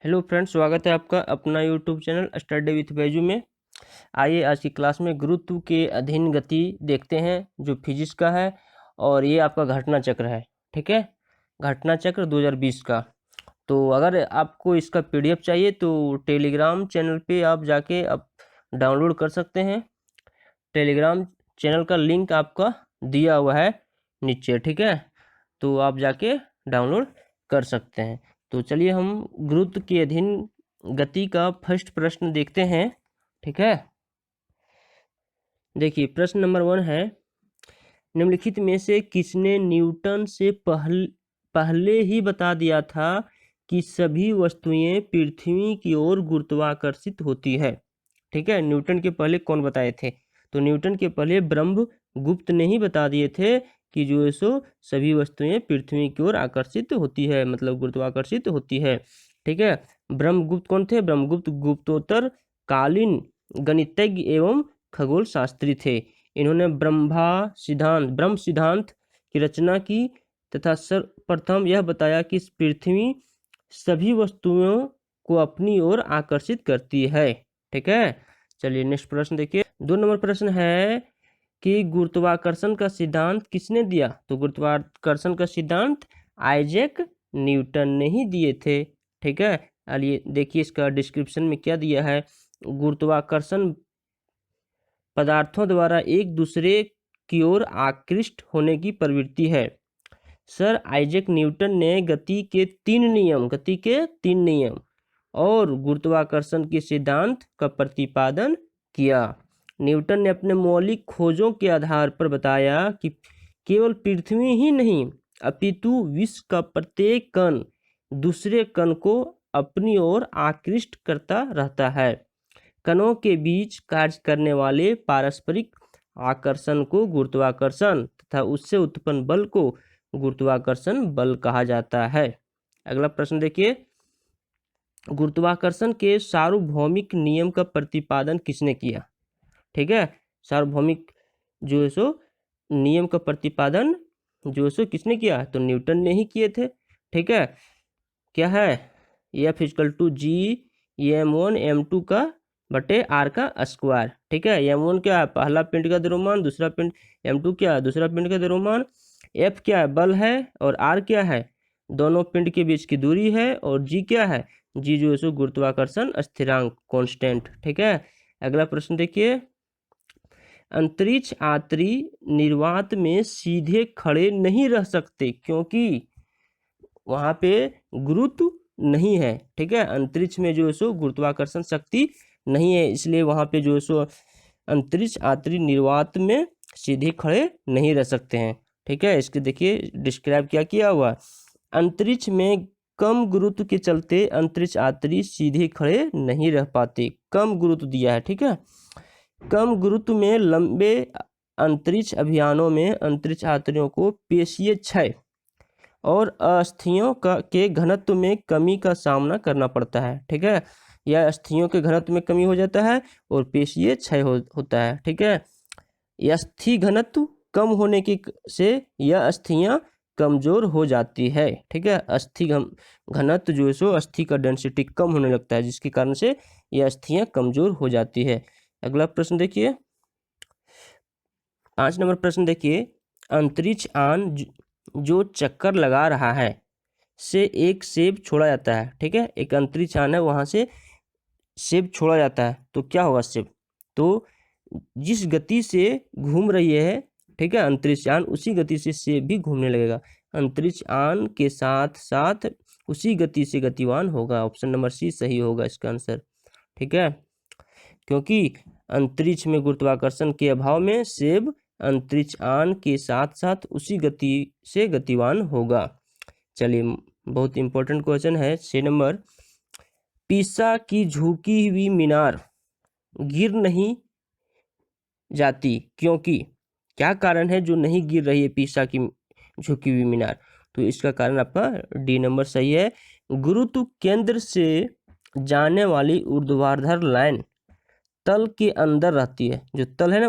Hello friends, स्वागत है आपका अपना YouTube channel study with Baiju में। आइए आज की क्लास में गुरुत्व के अधीन गति देखते हैं जो फिजिक्स का है, और ये आपका घटना चक्र है। ठीक है, घटना चक्र 2020 का। तो अगर आपको इसका पीडीएफ चाहिए तो टेलीग्राम चैनल पे आप जाके आप डाउनलोड कर सकते हैं। टेलीग्राम चैनल का लिंक आपका दिया हुआ है नीचे। ठीक है, तो आप जाके डाउनलोड कर सकते हैं। तो चलिए हम गुरुत्व के अधीन गति का फर्स्ट प्रश्न देखते हैं। ठीक है, देखिए प्रश्न नंबर 1 है, निम्नलिखित में से किसने न्यूटन से पहले ही बता दिया था कि सभी वस्तुएं पृथ्वी की ओर गुरुत्वाकर्षित होती है। ठीक है, न्यूटन के पहले कौन बताए थे? तो न्यूटन के पहले ब्रह्मगुप्त ने ही बता दिए थे कि जो है सो सभी वस्तुएं पृथ्वी की ओर आकर्षित होती है, मतलब गुरुत्वाकर्षित होती है। ठीक है, ब्रह्मगुप्त कौन थे? ब्रह्मगुप्त गुप्तोत्तर कालीन गणितज्ञ एवं खगोल शास्त्री थे। इन्होंने ब्रह्म सिद्धांत की रचना की तथा सर्वप्रथम यह बताया कि पृथ्वी सभी वस्तुओं को अपनी ओर आकर्षित करती है। ठीक है, चलिए नेक्स्ट प्रश्न देखिए। 2 नंबर प्रश्न है कि गुरुत्वाकर्षण का सिद्धांत किसने दिया? तो गुरुत्वाकर्षण का सिद्धांत आइजैक न्यूटन ने ही दिए थे। ठीक है, चलिए देखिए इसका डिस्क्रिप्शन में क्या दिया है। गुरुत्वाकर्षण पदार्थों द्वारा एक दूसरे की ओर आकृष्ट होने की प्रवृत्ति है। सर आइजैक न्यूटन ने गति के तीन नियम और गुरुत्वाकर्षण के सिद्धांत का प्रतिपादन किया। न्यूटन ने अपने मौलिक खोजों के आधार पर बताया कि केवल पृथ्वी ही नहीं अपितु विश्व का प्रत्येक कण दूसरे कण को अपनी ओर आकृष्ट करता रहता है। कणों के बीच कार्य करने वाले पारस्परिक आकर्षण को गुरुत्वाकर्षण तथा उससे उत्पन्न बल को गुरुत्वाकर्षण बल कहा जाता है। अगला प्रश्न देखिए, गुरुत्वाकर्षण के सार्वभौमिक नियम का प्रतिपादन किसने किया? ठीक है, सार्वभौमिक जो है सो नियम का प्रतिपादन जो है सो किसने किया? तो न्यूटन ने ही किए थे। ठीक है, क्या है? F = G m1 m2 का बटे r का स्क्वायर। ठीक है, m1 क्या है? पहला पिंड का द्रव्यमान, दूसरा पिंड। m2 क्या है? दूसरा पिंड का द्रव्यमान। F क्या है? बल है। और r क्या है? दोनों पिंड के बीच की दूरी है। और g क्या है? g जो है सो गुरुत्वाकर्षण स्थिरांक कांस्टेंट। ठीक है, अगला प्रश्न देखिए, अंतरिक्ष यात्री निर्वात में सीधे खड़े नहीं रह सकते क्योंकि वहां पे गुरुत्व नहीं है। ठीक है, अंतरिक्ष में जो है सो गुरुत्वाकर्षण शक्ति नहीं है, इसलिए वहां पे जो है सो अंतरिक्ष यात्री निर्वात में सीधे खड़े नहीं रह सकते हैं। ठीक है, इसके देखिए डिस्क्राइब क्या किया हुआ। अंतरिक्ष में कम गुरुत्व के चलते अंतरिक्ष यात्री सीधे खड़े नहीं रह पाते। कम गुरुत्व दिया है। ठीक है, कम गुरुत्व में लंबे अंतरिक्ष अभियानों में अंतरिक्ष यात्रियों को पेशीय क्षय और अस्थियों के घनत्व में कमी का सामना करना पड़ता है। ठीक है, यह अस्थियों के घनत्व में कमी हो जाता है और पेशीय क्षय होता है। ठीक है, अस्थि घनत्व कम होने की से यह अस्थियां कमजोर हो जाती है। ठीक है, अस्थि घनत्व जो है सो अस्थि का डेंसिटी कम होने लगता है, जिसके कारण से यह अस्थियां कमजोर हो जाती है। अगला प्रश्न देखिए, 5 नंबर प्रश्न देखिए, अंतरिक्ष यान जो चक्कर लगा रहा है से एक सेब छोड़ा जाता है। ठीक है, एक अंतरिक्ष यान है, वहां से सेब छोड़ा जाता है तो क्या होगा? सेब तो जिस गति से घूम रही है, ठीक है, अंतरिक्ष यान, उसी गति से सेब भी घूमने लगेगा। अंतरिक्ष यान के साथ साथ उसी गति से गतिवान होगा। ऑप्शन नंबर सी सही होगा इसका आंसर। ठीक है, क्योंकि अंतरिक्ष में गुरुत्वाकर्षण के अभाव में सेब अंतरिक्ष यान के साथ साथ उसी गति से गतिवान होगा। चलिए बहुत इंपॉर्टेंट क्वेश्चन है 6 नंबर, पीसा की झुकी हुई मीनार गिर नहीं जाती क्योंकि क्या कारण है जो नहीं गिर रही है पीसा की झुकी हुई मीनार? तो इसका कारण आपका डी नंबर सही है। गुरुत्व केंद्र से जाने वाली ऊर्ध्वाधर लाइन तल के अंदर रहती है। जो तल है ना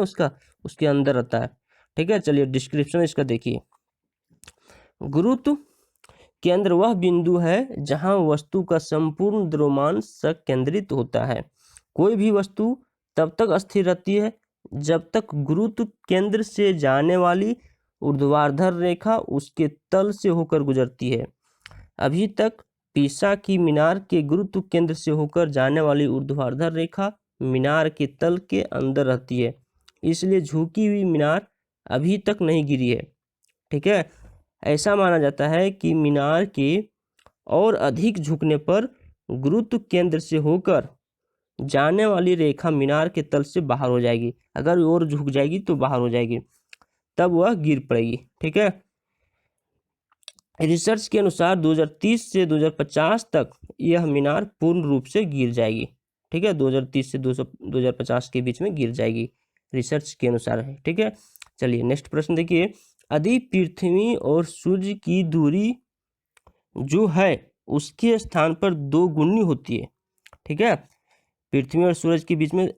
उसके अंदर रहता है। ठीक है, चलिए डिस्क्रिप्शन इसका देखिए। गुरुत्व केंद्र वह बिंदु है जहां वस्तु का संपूर्ण द्रव्यमान संकेंद्रित होता है। कोई भी वस्तु तब तक स्थिर रहती है जब तक गुरुत्व केंद्र से जाने वाली ऊर्ध्वाधर रेखा उसके तल से होकर गुजरती है। अभी तक पीसा की मीनार के गुरुत्व केंद्र से होकर जाने वाली ऊर्ध्वाधर रेखा मीनार के तल के अंदर रहती है, इसलिए झुकी हुई मीनार अभी तक नहीं गिरी है। ठीक है, ऐसा माना जाता है कि मीनार के और अधिक झुकने पर गुरुत्व केंद्र से होकर जाने वाली रेखा मीनार के तल से बाहर हो जाएगी। अगर और झुक जाएगी तो बाहर हो जाएगी, तब वह गिर पड़ेगी। ठीक है, रिसर्च के अनुसार 2030 से 2050 तक यह मीनार पूर्ण रूप से गिर जाएगी। ठीक है, 2030 से 2050 के बीच में गिर जाएगी, रिसर्च के अनुसार है। ठीक है, चलिए नेक्स्ट प्रश्न देखिए। यदि पृथ्वी और सूर्य की दूरी जो है उसके स्थान पर दो गुनी होती है। ठीक है, पृथ्वी और सूरज के बीच में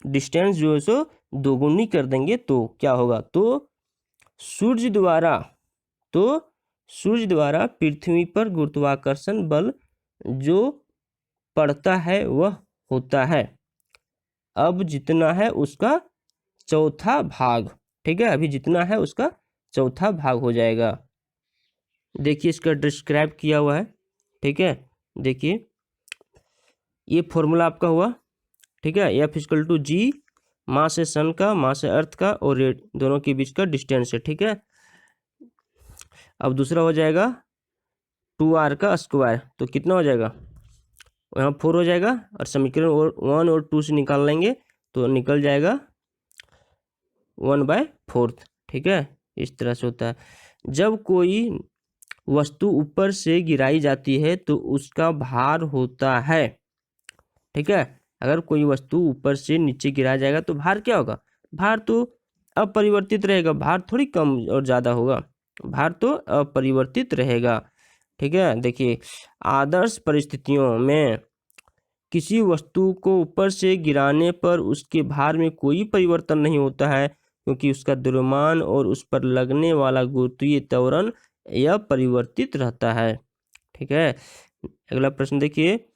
डिस्टेंस जो है सो दोगुनी कर देंगे तो क्या होगा, तो सूर्य द्वारा पृथ्वी पर गुरुत्वाकर्षण बल जो पड़ता है वह होता है अब जितना है उसका चौथा भाग। ठीक है, अभी जितना है उसका चौथा भाग हो जाएगा। देखिए इसका डिस्क्राइब किया हुआ है। ठीक है, देखिए ये फॉर्मूला आपका हुआ। ठीक है, F = G, मास है सन का, मास है अर्थ का, और रेड दोनों के बीच का डिस्टेंस है। ठीक है, अब दूसरा हो जाएगा 2r का स्क्वायर, तो कितना हो जाएगा, यहाँ 4 हो जाएगा, और समीकरण 1 और 2 से निकाल लेंगे तो निकल जाएगा 1/4। ठीक है, इस तरह से होता है। जब कोई वस्तु ऊपर से गिराई जाती है तो उसका भार होता है। ठीक है, अगर कोई वस्तु ऊपर से नीचे गिराया जाएगा तो भार क्या होगा, भार तो अपरिवर्तित रहेगा, भार थोड़ी कम और ज़्यादा होगा, भार तो अपरिवर्तित रहेगा। ठीक है, देखिए आदर्श परिस्थितियों में किसी वस्तु को ऊपर से गिराने पर उसके भार में कोई परिवर्तन नहीं होता है, क्योंकि उसका द्रव्यमान और उस पर लगने वाला गुरुत्वीय त्वरण यह परिवर्तित रहता है। ठीक है, अगला प्रश्न देखिए।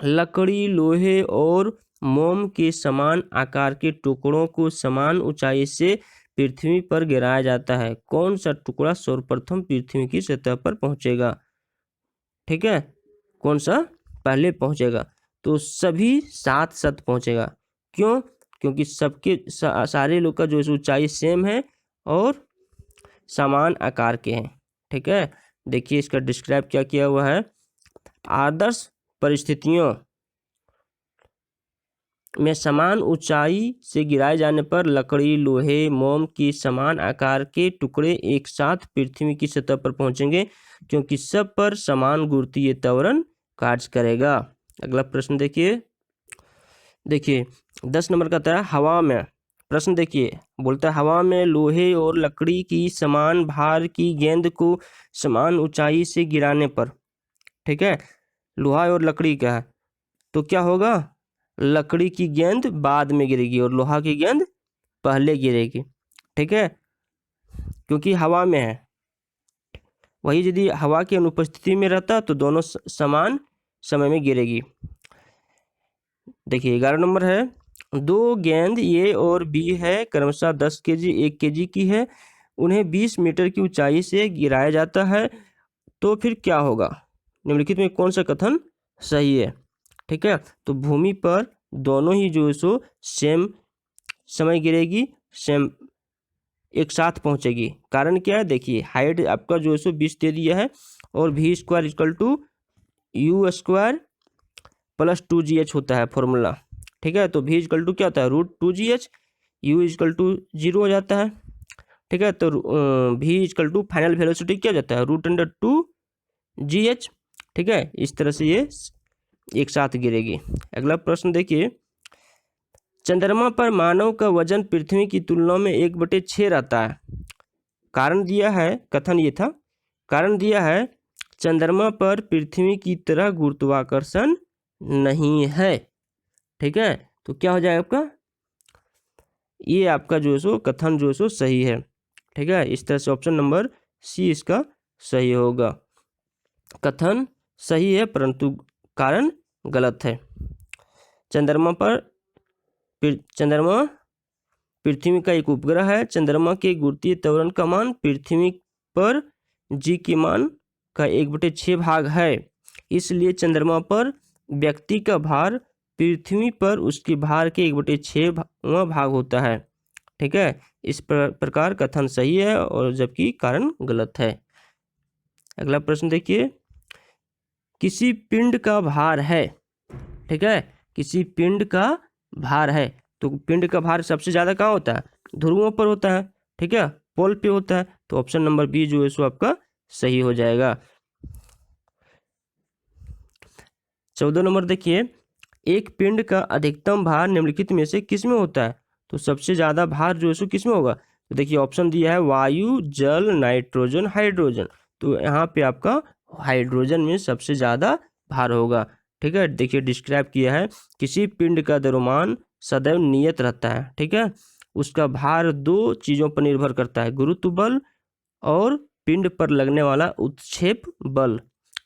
लकड़ी, लोहे और मोम के समान आकार के टुकड़ों को समान ऊंचाई से पृथ्वी पर गिराया जाता है। कौन सा टुकड़ा सर्वप्रथम पृथ्वी की सतह पर पहुंचेगा। ठीक है, कौन सा पहले पहुंचेगा, तो सभी साथ साथ पहुंचेगा। क्यों, क्योंकि सबके सारे लोग का जो ऊंचाई सेम है और समान आकार के हैं। ठीक है, देखिए इसका डिस्क्राइब क्या किया हुआ है। आदर्श परिस्थितियों में समान ऊंचाई से गिराए जाने पर लकड़ी, लोहे, मोम की समान आकार के टुकड़े एक साथ पृथ्वी की सतह पर पहुंचेंगे, क्योंकि सब पर समान गुरुत्वीय त्वरण कार्य करेगा। अगला प्रश्न देखिए। 10 नंबर का था हवा में। प्रश्न देखिए, बोलता है हवा में लोहे और लकड़ी की समान भार की गेंद को समान ऊंचाई से गिराने पर, ठीक है, लोहा और लकड़ी का है तो क्या होगा, लकड़ी की गेंद बाद में गिरेगी और लोहा की गेंद पहले गिरेगी। ठीक है, क्योंकि हवा में है। वही यदि हवा की अनुपस्थिति में रहता तो दोनों समान समय में गिरेगी। देखिए 11 नंबर है, दो गेंद ए और बी है, क्रमशः 10 केजी 1 केजी की है, उन्हें 20 मीटर की ऊंचाई से गिराया जाता है, तो फिर क्या होगा, निम्नलिखित में कौन सा कथन सही है। ठीक है, तो भूमि पर दोनों ही जो है सो सेम समय गिरेगी, सेम एक साथ पहुंचेगी। कारण क्या है, देखिए हाइट आपका जो है सो 20 दे दिया है और v² = u² + 2gh होता है फॉर्मूला। ठीक है, तो v = क्या होता है √2gh, u = 0 हो जाता है। ठीक है, तो v = फाइनल वेलोसिटी क्या हो जाता है √2gh। ठीक है, इस तरह से ये एक साथ गिरेगी। अगला प्रश्न देखिए, चंद्रमा पर मानव का वजन पृथ्वी की तुलना में 1/6 रहता है। कारण दिया है, कथन ये था, कारण दिया है चंद्रमा पर पृथ्वी की तरह गुरुत्वाकर्षण नहीं है। ठीक है, तो क्या हो जाएगा आपका, ये आपका जो है सो कथन जो है सो सही है। ठीक है, इस तरह से ऑप्शन नंबर सी इसका सही होगा। कथन सही है परंतु कारण गलत है। चंद्रमा पृथ्वी का एक उपग्रह है। चंद्रमा के गुरुत्वीय त्वरण का मान पृथ्वी पर जी के मान का 1/6 भाग है। इसलिए चंद्रमा पर व्यक्ति का भार पृथ्वी पर उसके भार के 1/6 भाग होता है। ठीक है, इस प्रकार कथन सही है और जबकि कारण गलत है। अगला प्रश्न देखिए, किसी पिंड का भार है। ठीक है, किसी पिंड का भार है तो पिंड का भार सबसे ज्यादा कहाँ होता है? ध्रुवों पर होता है। ठीक है, पोल पे होता है। तो ऑप्शन नंबर बी जो है सो आपका सही हो जाएगा। 14 नंबर देखिए, एक पिंड का अधिकतम भार निम्नलिखित में से किस में होता है? तो सबसे ज्यादा भार जो है सो किस में होगा? तो देखिए ऑप्शन दिया है वायु, जल, नाइट्रोजन, हाइड्रोजन। तो यहाँ पे आपका हाइड्रोजन में सबसे ज्यादा भार होगा। ठीक है, देखिए डिस्क्राइब किया है, किसी पिंड का द्रव्यमान सदैव नियत रहता है। ठीक है, उसका भार दो चीजों पर निर्भर करता है, गुरुत्व बल और पिंड पर लगने वाला उत्क्षेप बल।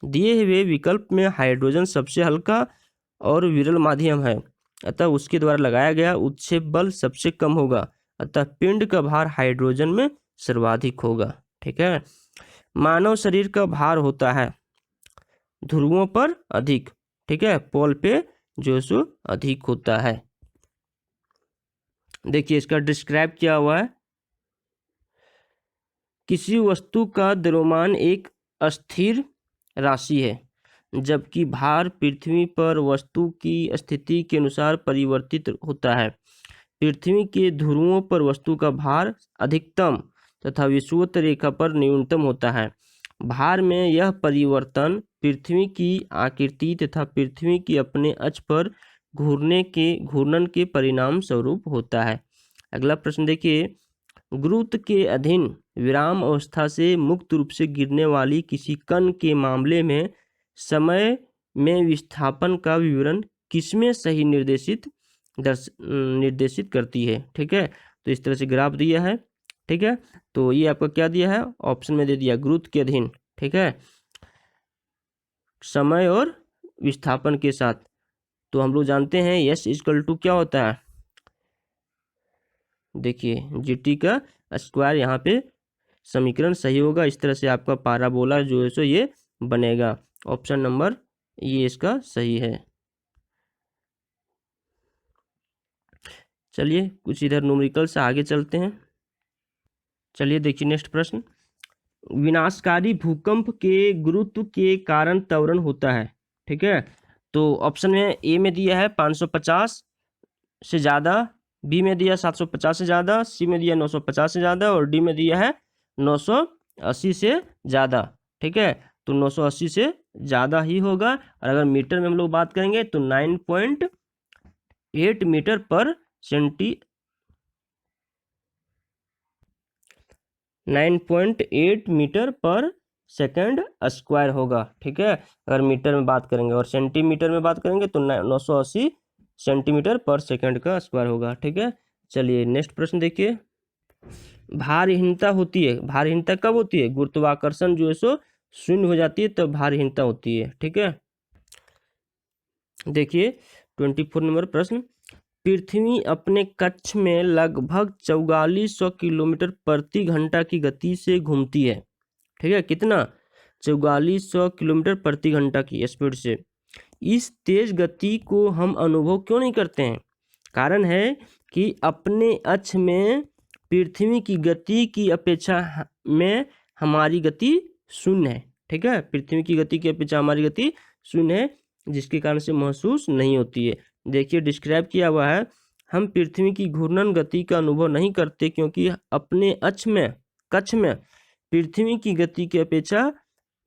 दिए हुए विकल्प में हाइड्रोजन सबसे हल्का और विरल माध्यम है, अतः उसके द्वारा लगाया गया उत्क्षेप बल सबसे कम होगा, अतः पिंड का भार हाइड्रोजन में सर्वाधिक होगा। ठीक है, मानव शरीर का भार होता है ध्रुवों पर अधिक। ठीक है, पोल पे जो सो अधिक होता है। देखिए इसका डिस्क्राइब किया हुआ है, किसी वस्तु का द्रव्यमान एक अस्थिर राशि है जबकि भार पृथ्वी पर वस्तु की स्थिति के अनुसार परिवर्तित होता है। पृथ्वी के ध्रुवों पर वस्तु का भार अधिकतम तथा विषुवत रेखा पर न्यूनतम होता है। भार में यह परिवर्तन पृथ्वी की आकृति तथा पृथ्वी की अपने अक्ष पर घूर्णन के परिणाम स्वरूप होता है। अगला प्रश्न देखिए, गुरुत्व के अधीन विराम अवस्था से मुक्त रूप से गिरने वाली किसी कण के मामले में समय में विस्थापन का विवरण किसमें सही निर्देशित करती है। ठीक है, तो इस तरह से ग्राफ दिया है। ठीक है, तो ये आपका क्या दिया है? ऑप्शन में दे दिया गुरुत्व के अधीन। ठीक है, समय और विस्थापन के साथ। तो हम लोग जानते हैं S इक्वल टू क्या होता है? देखिए GT का स्क्वायर, यहाँ पे समीकरण सही होगा। इस तरह से आपका पाराबोला जो है सो ये बनेगा। ऑप्शन नंबर ये इसका सही है। चलिए कुछ इधर न्यूमेरिकल से आगे चलते हैं। चलिए देखिए नेक्स्ट प्रश्न, विनाशकारी भूकंप के गुरुत्व के कारण त्वरण होता है। ठीक है, तो ऑप्शन में ए में दिया है 550 से ज़्यादा, बी में दिया 750 से ज़्यादा, सी में दिया 950 से ज़्यादा और डी में दिया है 980 से ज़्यादा। ठीक है, तो 980 से ज़्यादा ही होगा। और अगर मीटर में हम लोग बात करेंगे तो 9.8 मीटर पर 9.8 मीटर पर सेकेंड स्क्वायर होगा। ठीक है, अगर मीटर में बात करेंगे और सेंटीमीटर में बात करेंगे तो 980 सेंटीमीटर पर सेकंड का स्क्वायर होगा। ठीक है, चलिए नेक्स्ट प्रश्न देखिए, भारहीनता होती है। भारहीनता कब होती है? गुरुत्वाकर्षण जो है सो शून्य हो जाती है तब भारहीनता होती है। ठीक है, देखिए 24 नंबर प्रश्न, पृथ्वी अपने कक्ष में लगभग 4400 किलोमीटर प्रति घंटा की गति से घूमती है। ठीक है, कितना? 4400 किलोमीटर प्रति घंटा की स्पीड से। इस तेज गति को हम अनुभव क्यों नहीं करते हैं? कारण है कि अपने अक्ष में पृथ्वी की गति की अपेक्षा में हमारी गति शून्य है। ठीक है, पृथ्वी की गति की अपेक्षा हमारी गति शून्य है, जिसके कारण से महसूस नहीं होती है। देखिए डिस्क्राइब किया हुआ है, हम पृथ्वी की घूर्णन गति का अनुभव नहीं करते क्योंकि अपने कक्ष में पृथ्वी की गति की अपेक्षा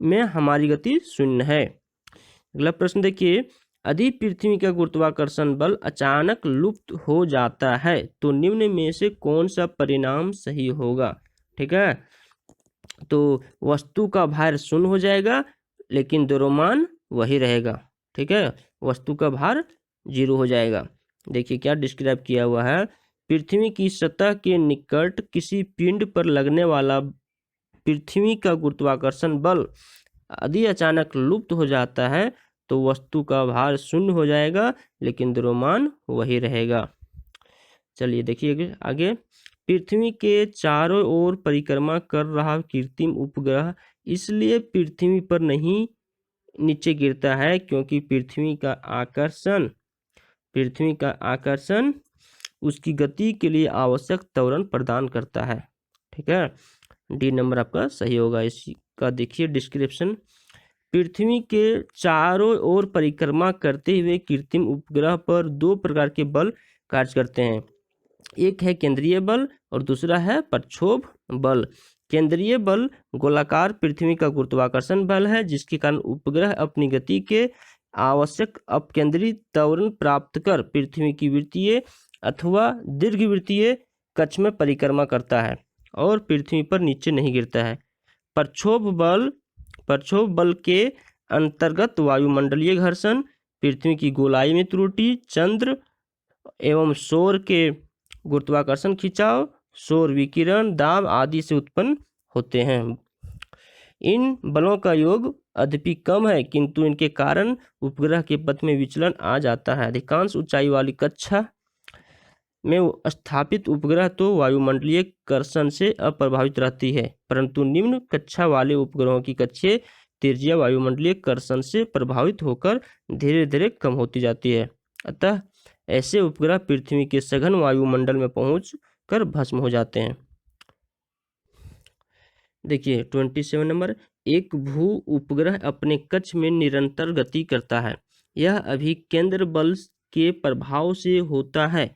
में हमारी गति शून्य है। अगला प्रश्न देखिए, यदि पृथ्वी का गुरुत्वाकर्षण बल अचानक लुप्त हो जाता है तो निम्न में से कौन सा परिणाम सही होगा? ठीक है, तो वस्तु का भार शून्य हो जाएगा लेकिन द्रव्यमान वही रहेगा। ठीक है, वस्तु का भार 0 हो जाएगा। देखिए क्या डिस्क्राइब किया हुआ है, पृथ्वी की सतह के निकट किसी पिंड पर लगने वाला पृथ्वी का गुरुत्वाकर्षण बल यदि अचानक लुप्त हो जाता है तो वस्तु का भार शून्य हो जाएगा, लेकिन द्रव्यमान वही रहेगा। चलिए देखिए आगे। पृथ्वी के चारों ओर परिक्रमा कर रहा कृत्रिम उपग्रह इसलिए पृथ्वी पर नहीं नीचे गिरता है क्योंकि पृथ्वी का आकर्षण उसकी गति के लिए आवश्यक त्वरण प्रदान करता है। ठीक है, डी नंबर आपका सही होगा। इसका देखिए डिस्क्रिप्शन। पृथ्वी के चारों ओर परिक्रमा करते हुए कृत्रिम उपग्रह पर दो प्रकार के बल कार्य करते हैं। एक है केंद्रीय बल और दूसरा है प्रक्षोभ बल। केंद्रीय बल गोलाकार पृथ्वी का गुरुत्वाकर्षण बल है, जिसके कारण उपग्रह अपनी गति के आवश्यक अपकेंद्री त्वरण प्राप्त कर पृथ्वी की वृत्तीय अथवा दीर्घवृत्तीय कक्ष में परिक्रमा करता है और पृथ्वी पर नीचे नहीं गिरता है। प्रक्षोभ बल के अंतर्गत वायुमंडलीय घर्षण, पृथ्वी की गोलाई में त्रुटि, चंद्र एवं सौर के गुरुत्वाकर्षण खिंचाव, सौर विकिरण, दाब आदि से उत्पन्न होते हैं। इन बलों का योग यद्यपि कम है, किंतु इनके कारण उपग्रह के पथ में विचलन आ जाता है। अधिकांश ऊंचाई वाली कक्षा में स्थापित उपग्रह तो वायुमंडलीय कर्षण से अप्रभावित रहती है, परंतु निम्न कक्षा वाले उपग्रहों की कक्षीय त्रिज्या वायुमंडलीय कर्षण से प्रभावित होकर धीरे धीरे कम होती जाती है। अतः ऐसे उपग्रह पृथ्वी के सघन वायुमंडल में पहुंचकर भस्म हो जाते हैं। देखिए 27 नंबर। एक भू उपग्रह अपने कक्ष में निरंतर गति करता है। यह अभिकेंद्र बल के प्रभाव से होता है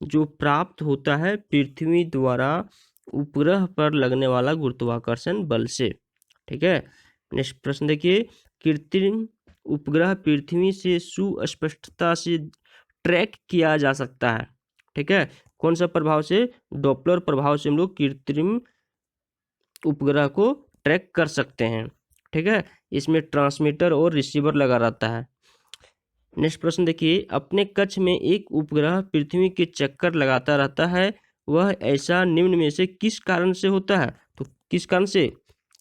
जो प्राप्त होता है पृथ्वी द्वारा उपग्रह पर लगने वाला गुरुत्वाकर्षण बल से। ठीक है, नेक्स्ट प्रश्न देखिए। कृत्रिम उपग्रह पृथ्वी से सुस्पष्टता से ट्रैक किया जा सकता है। ठीक है, कौन सा प्रभाव से? डॉपलर प्रभाव से हम लोग कृत्रिम उपग्रह को ट्रैक कर सकते हैं। ठीक है, इसमें ट्रांसमीटर और रिसीवर लगा रहता है। नेक्स्ट प्रश्न देखिए। अपने कक्ष में एक उपग्रह पृथ्वी के चक्कर लगाता रहता है, वह ऐसा निम्न में से किस कारण से होता है? तो किस कारण से?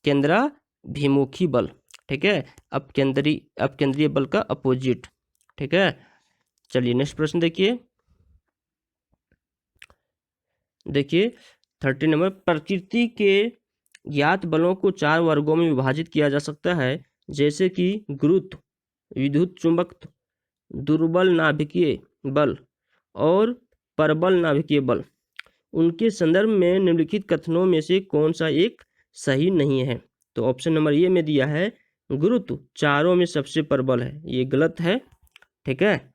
केंद्राभिमुखी बल। ठीक है, अपकेंद्रीय बल का अपोजिट। ठीक है, चलिए नेक्स्ट प्रश्न देखिए। 30 नंबर। प्रकृति के ज्ञात बलों को 4 वर्गों में विभाजित किया जा सकता है, जैसे कि गुरुत्व, विद्युत चुंबकत्व, दुर्बल नाभिकीय बल और प्रबल नाभिकीय बल। उनके संदर्भ में निम्नलिखित कथनों में से कौन सा एक सही नहीं है? तो ऑप्शन नंबर ए में दिया है गुरुत्व चारों में सबसे प्रबल है, ये गलत है। ठीक है,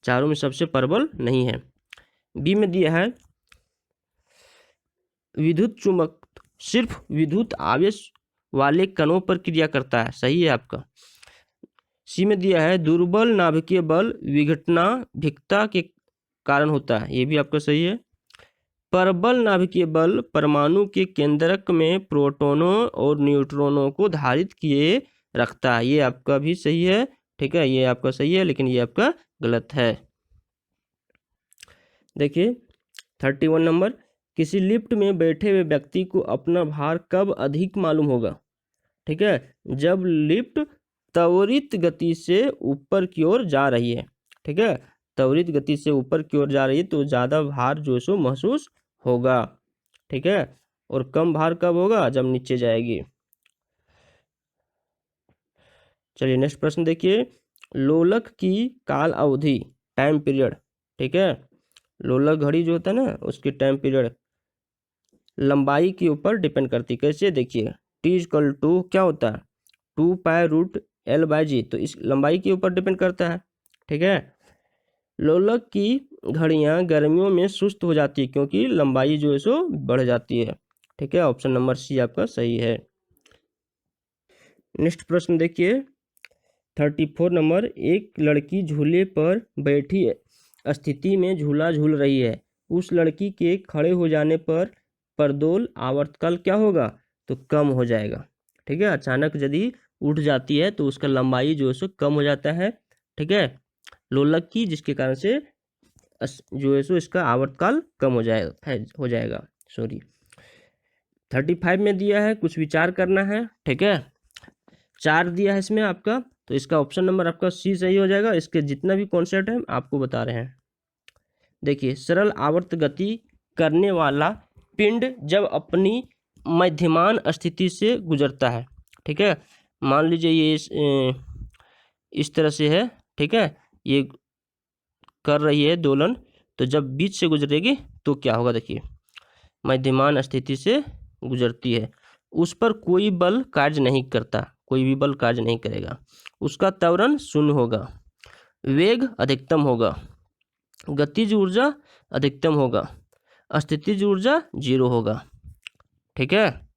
चारों में सबसे प्रबल नहीं है। बी में दिया है विद्युत चुंबक सिर्फ विद्युत आवेश वाले कणों पर क्रिया करता है, सही है आपका। सी में दिया है दुर्बल नाभिकीय बल विघटनाभिकता के कारण होता है, ये भी आपका सही है। प्रबल नाभिकीय बल परमाणु के केंद्रक में प्रोटॉनों और न्यूट्रॉनों को धारित किए रखता है, ये आपका भी सही है। ठीक है, ये आपका सही है, लेकिन ये आपका गलत है। देखिए 31 नंबर। किसी लिफ्ट में बैठे हुए व्यक्ति को अपना भार कब अधिक मालूम होगा? ठीक है, जब लिफ्ट त्वरित गति से ऊपर की ओर जा रही है। ठीक है, त्वरित गति से ऊपर की ओर जा रही है तो ज़्यादा भार जो सो महसूस होगा। ठीक है, और कम भार कब होगा? जब नीचे जाएगी। चलिए नेक्स्ट प्रश्न देखिए। लोलक की काल अवधि, टाइम पीरियड। ठीक है, लोलक घड़ी जो होता है ना, उसकी टाइम पीरियड लंबाई के ऊपर डिपेंड करती है। कैसे? देखिए T=2 क्या होता है? 2π√L/g, तो इस लंबाई के ऊपर डिपेंड करता है। ठीक है, लोलक की घड़ियां गर्मियों में सुस्त हो जाती है क्योंकि लंबाई जो है सो बढ़ जाती है। ठीक है, ऑप्शन नंबर सी आपका सही है। नेक्स्ट प्रश्न देखिए 34 नंबर। एक लड़की झूले पर बैठी स्थिति में झूला झूल रही है, उस लड़की के खड़े हो जाने पर प्रदोल आवर्तकाल क्या होगा? तो कम हो जाएगा। ठीक है, अचानक यदि उठ जाती है तो उसका लंबाई जो है सो कम हो जाता है। ठीक है, लोलक की, जिसके कारण से जो है सो इसका आवर्तकाल कम हो जाएगा। सॉरी। 35 में दिया है, कुछ विचार करना है, ठीक है। 4 दिया है इसमें आपका, तो इसका ऑप्शन नंबर आपका सी सही हो जाएगा। इसके जितना भी कॉन्सेप्ट है आपको बता रहे हैं। देखिए, सरल आवर्त गति करने वाला पिंड जब अपनी मध्यमान स्थिति से गुजरता है, ठीक है। मान लीजिए ये इस तरह से है, ठीक है, ये कर रही है दोलन, तो जब बीच से गुजरेगी तो क्या होगा, देखिए मध्यमान स्थिति से गुजरती है, उस पर कोई बल कार्य नहीं करता, कोई भी बल कार्य नहीं करेगा, उसका त्वरण शून्य होगा, वेग अधिकतम होगा, गतिज ऊर्जा अधिकतम होगा, स्थितिज ऊर्जा 0 होगा, ठीक है।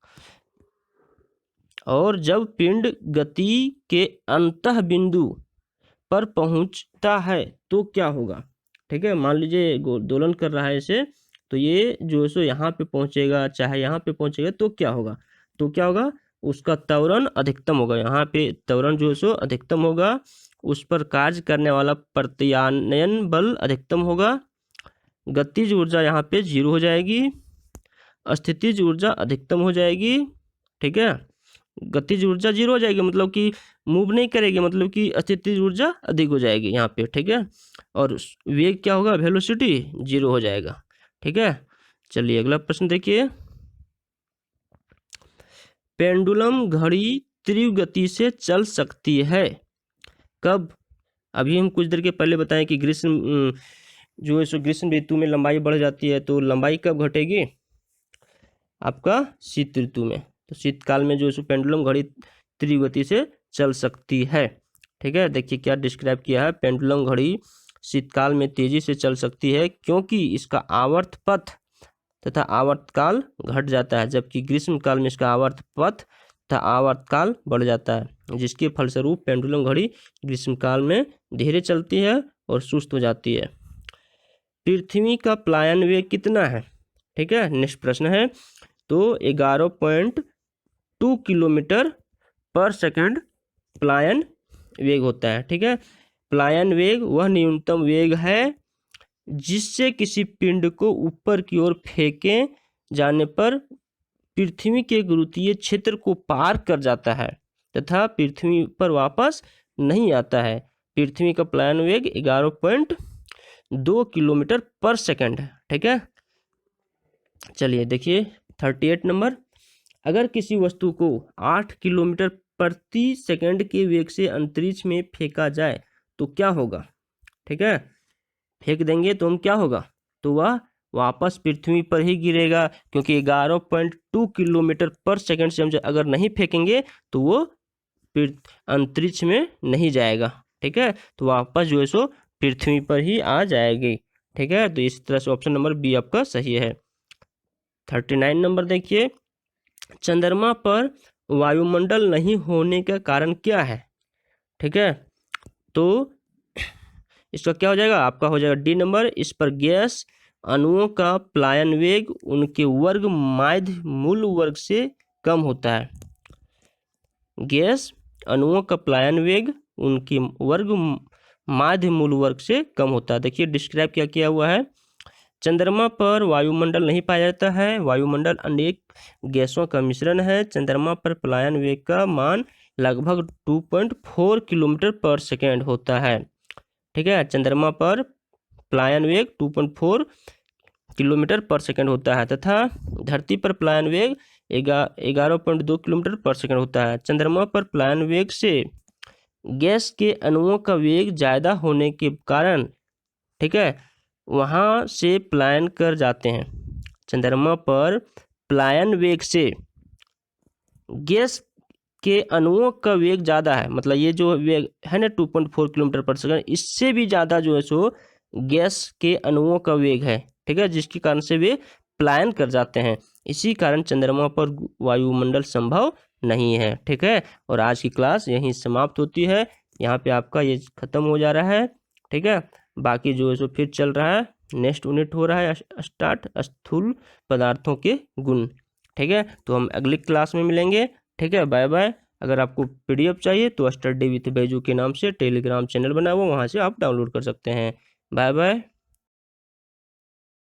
और जब पिंड गति के अंतः बिंदु पर पहुंचता है तो क्या होगा, ठीक है। मान लीजिए दोलन कर रहा है इसे, तो ये जो है सो यहाँ पे पहुंचेगा, चाहे यहाँ पे पहुंचेगा, तो क्या होगा, उसका त्वरण अधिकतम होगा, यहाँ पे त्वरण जो है सो अधिकतम होगा, उस पर कार्य करने वाला प्रत्यानयन बल अधिकतम होगा, गतिज ऊर्जा यहाँ पे 0 हो जाएगी, स्थितिज ऊर्जा अधिकतम हो जाएगी, ठीक है। गतिज ऊर्जा 0 हो जाएगी मतलब कि मूव नहीं करेगी, मतलब कि स्थितिज ऊर्जा अधिक हो जाएगी यहाँ पे, ठीक है। और वेग क्या होगा, वेलोसिटी 0 हो जाएगा, ठीक है। चलिए अगला प्रश्न देखिए। पेंडुलम घड़ी तीव्र गति से चल सकती है कब? अभी हम कुछ देर के पहले बताएं कि ग्रीष्म जो है सो ग्रीष्म ऋतु में लंबाई बढ़ जाती है, तो लंबाई कब घटेगी, आपका शीत ऋतु में। तो शीतकाल में जो है सो पेंडुलम घड़ी तीव्र गति से चल सकती है, ठीक है। देखिए क्या डिस्क्राइब किया है, पेंडुलम घड़ी शीतकाल में तेजी से चल सकती है क्योंकि इसका आवर्त पथ तथा आवर्तकाल घट जाता है, जबकि ग्रीष्म काल में इसका आवर्त पथ तथा आवर्तकाल बढ़ जाता है, जिसके फलस्वरूप पेंडुलम घड़ी ग्रीष्मकाल में धीरे चलती है और सुस्त हो जाती है। पृथ्वी का प्लायन वेग कितना है, ठीक है। नेक्स्ट प्रश्न है, तो 11.2 किलोमीटर पर सेकंड प्लायन वेग होता है, ठीक है। प्लायन वेग वह न्यूनतम वेग है जिससे किसी पिंड को ऊपर की ओर फेंके जाने पर पृथ्वी के गुरुत्वीय क्षेत्र को पार कर जाता है तथा पृथ्वी पर वापस नहीं आता है। पृथ्वी का प्लायन वेग 11.2 किलोमीटर पर सेकंड है, ठीक है। चलिए देखिए 38 नंबर, अगर किसी वस्तु को 8 किलोमीटर प्रति सेकंड के वेग से अंतरिक्ष में फेंका जाए तो क्या होगा, ठीक है। फेंक देंगे तो हम क्या होगा, तो वह वापस पृथ्वी पर ही गिरेगा, क्योंकि 11.2 किलोमीटर पर सेकंड से हम अगर नहीं फेंकेंगे तो वो अंतरिक्ष में नहीं जाएगा, ठीक है। तो वापस जो है सो पृथ्वी पर ही आ जाएगी, ठीक है। तो इस तरह से ऑप्शन नंबर बी आपका सही है। 39 नंबर देखिए, चंद्रमा पर वायुमंडल नहीं होने का कारण क्या है, ठीक है। तो इसका क्या हो जाएगा, आपका हो जाएगा डी नंबर। इस पर गैस अणुओं का प्लायन वेग उनके वर्ग माध्य मूल वर्ग से कम होता है। गैस अणुओं का प्लायन वेग उनके वर्ग माध्य मूल वर्ग से कम होता है। देखिए डिस्क्राइब क्या किया हुआ है, चंद्रमा पर वायुमंडल नहीं पाया जाता है, वायुमंडल अनेक गैसों का मिश्रण है। चंद्रमा पर प्लायन वेग का मान लगभग 2.4 किलोमीटर पर सेकेंड होता है, ठीक है। चंद्रमा पर प्लायन वेग 2.4 किलोमीटर पर सेकेंड होता है तथा धरती पर प्लायन वेग 11.2 किलोमीटर पर सेकेंड होता है। चंद्रमा पर प्लायन वेग से गैस के अणुओं का वेग ज़्यादा होने के कारण, ठीक है, वहाँ से प्लायन कर जाते हैं। चंद्रमा पर प्लायन वेग से गैस के अणुओं का वेग ज़्यादा है, मतलब ये जो वेग है ना 2.4 किलोमीटर पर सेकंड, इससे भी ज़्यादा जो है सो गैस के अणुओं का वेग है, ठीक है, जिसके कारण से वे प्लायन कर जाते हैं। इसी कारण चंद्रमा पर वायुमंडल संभव नहीं है, ठीक है। और आज की क्लास यहीं समाप्त होती है, यहाँ पे आपका ये खत्म हो जा रहा है, ठीक है। बाकी जो है सो फिर चल रहा है, नेक्स्ट यूनिट हो रहा है स्टार्ट, स्थूल पदार्थों के गुण, ठीक है। तो हम अगली क्लास में मिलेंगे, ठीक है। Bye bye. अगर आपको पीडीएफ चाहिए तो स्टडी विथ बैजू के नाम से टेलीग्राम चैनल बना हुआ, वहाँ से आप डाउनलोड कर सकते हैं। Bye bye.